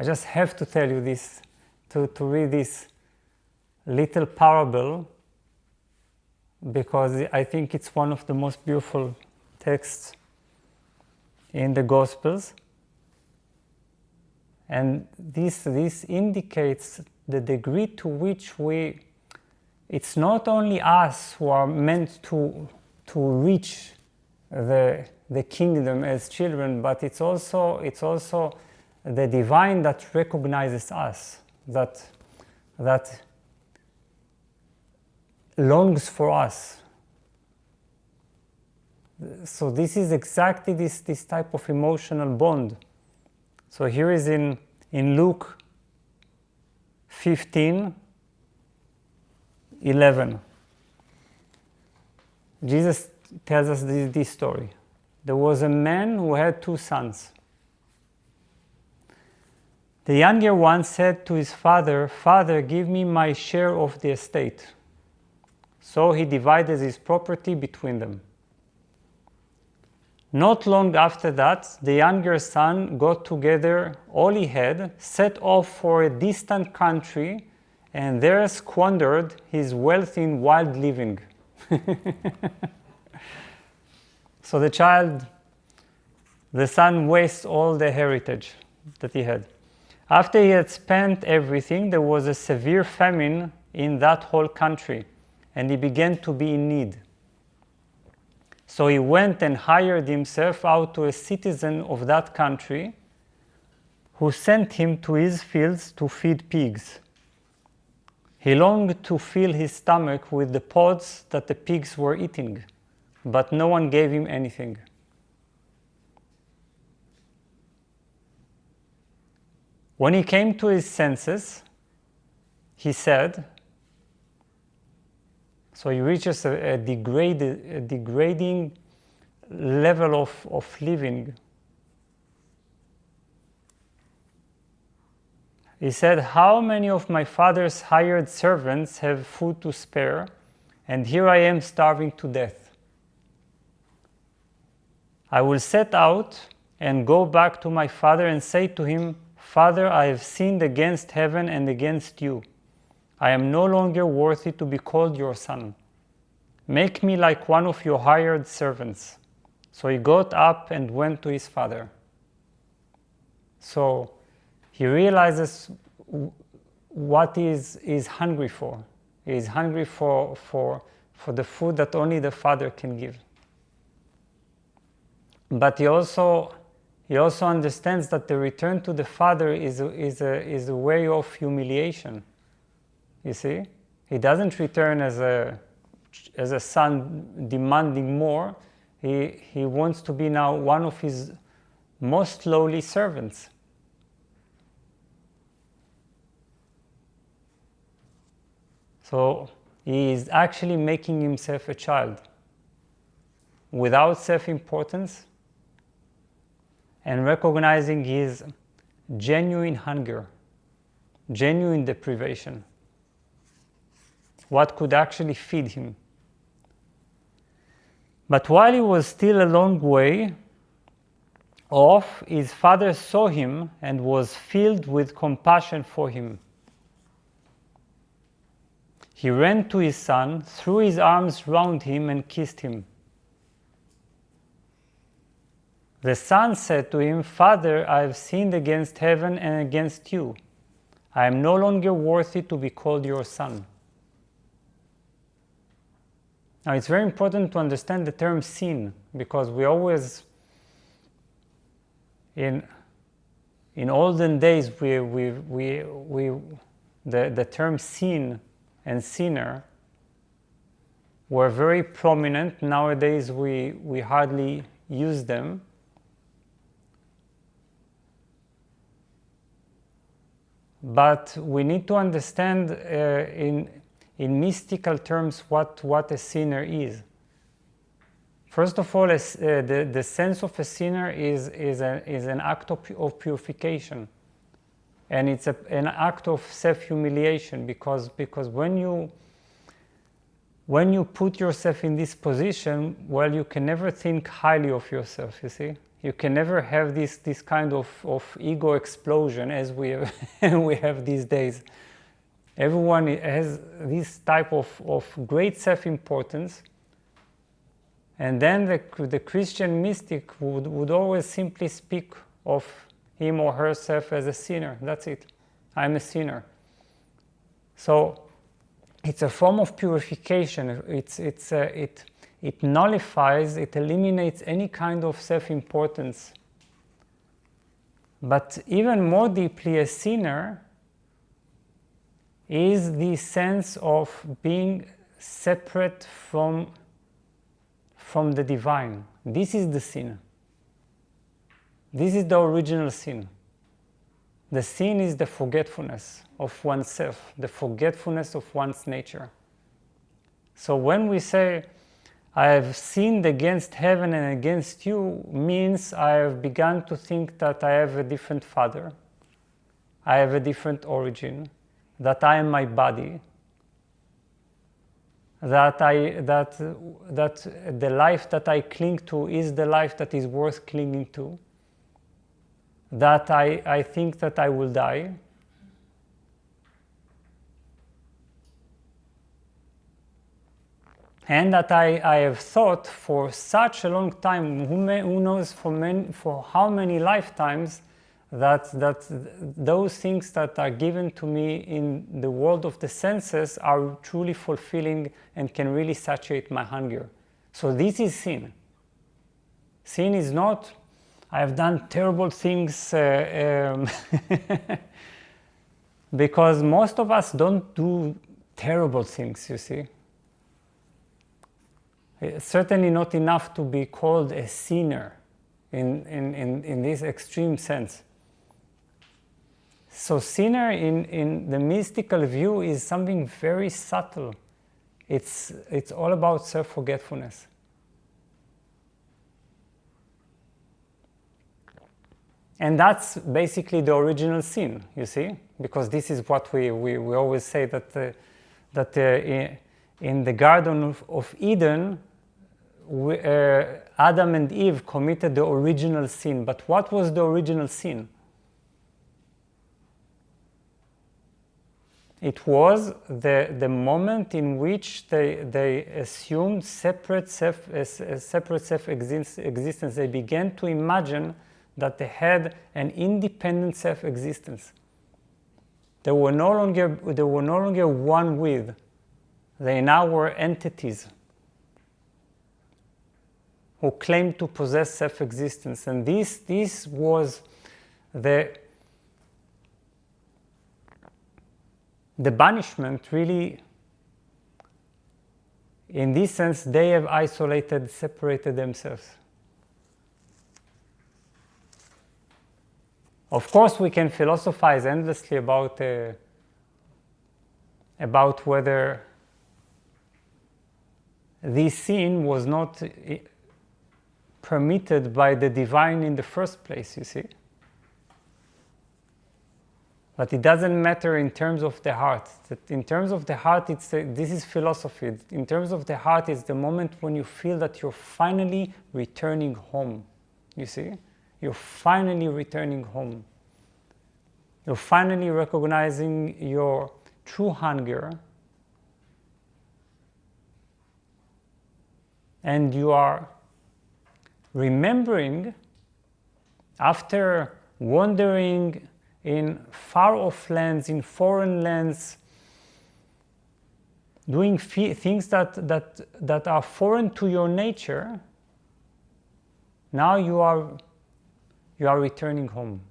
just have to tell you this, to read this little parable, because I think it's one of the most beautiful texts in the Gospels. And this indicates the degree to which it's not only us who are meant to reach the kingdom as children, but it's also the divine that recognizes us, that longs for us. So this is exactly this type of emotional bond. So here is in Luke 15:11. Jesus tells us this story. There was a man who had 2 sons. The younger one said to his father, "Father, give me my share of the estate." So he divided his property between them. Not long after that, the younger son got together all he had, set off for a distant country, and there squandered his wealth in wild living. So the son wastes all the heritage that he had. After he had spent everything, there was a severe famine in that whole country, and he began to be in need. So he went and hired himself out to a citizen of that country, who sent him to his fields to feed pigs. He longed to fill his stomach with the pods that the pigs were eating, but no one gave him anything. When he came to his senses, he said, so he reaches a degrading level of living. He said, "How many of my father's hired servants have food to spare, and here I am starving to death? I will set out and go back to my father and say to him, 'Father, I have sinned against heaven and against you. I am no longer worthy to be called your son. Make me like one of your hired servants.' So he got up and went to his father." So he realizes what he is hungry for. He is hungry for the food that only the Father can give. But he also understands that the return to the Father is a way of humiliation. You see, he doesn't return as a son demanding more. He wants to be now one of his most lowly servants. So he is actually making himself a child without self-importance and recognizing his genuine hunger, genuine deprivation, what could actually feed him. But while he was still a long way off, his father saw him and was filled with compassion for him. He ran to his son, threw his arms round him, and kissed him. The son said to him, "Father, I have sinned against heaven and against you. I am no longer worthy to be called your son." Now, it's very important to understand the term sin, because we always, in olden days, the term sin and sinner were very prominent. Nowadays, we hardly use them. But we need to understand in mystical terms what a sinner is. First of all, the sense of a sinner is an act of purification, and it's an act of self-humiliation, because when you put yourself in this position, well, you can never think highly of yourself. You see, You can never have this kind of ego explosion as we have, we have these days. Everyone has this type of great self-importance, and then the Christian mystic would always simply speak of him or herself as a sinner. That's it. I'm a sinner. So it's a form of purification. It nullifies, it eliminates any kind of self-importance. But even more deeply, a sinner is the sense of being separate from the divine. This is the sin. This is the original sin. The sin is the forgetfulness of oneself, the forgetfulness of one's nature. So when we say, I have sinned against heaven and against you, means I have begun to think that I have a different father, I have a different origin, that I am my body, that the life that I cling to is the life that is worth clinging to, that I think that I will die. And that I have thought for such a long time, who knows for how many lifetimes, that those things that are given to me in the world of the senses are truly fulfilling and can really satiate my hunger. So this is sin. Sin is not, I have done terrible things, because most of us don't do terrible things, you see. Certainly not enough to be called a sinner in this extreme sense. So sinner in the mystical view is something very subtle. It's all about self-forgetfulness. And that's basically the original sin, you see, because this is what we always say, that in the Garden of Eden, Adam and Eve committed the original sin. But what was the original sin? It was the moment in which they assumed separate self-existence. They began to imagine that they had an independent self-existence. They were no longer one with. They now were entities who claimed to possess self-existence. And this was the banishment, really. In this sense, they have isolated, separated themselves. Of course, we can philosophize endlessly about whether this sin was not permitted by the divine in the first place, you see. But it doesn't matter in terms of the heart. In terms of the heart, this is philosophy. In terms of the heart, it's the moment when you feel that you're finally returning home, you see. You're finally returning home. You're finally recognizing your true hunger. And you are remembering, after wandering in far-off lands, in foreign lands, doing things that are foreign to your nature, now you are returning home.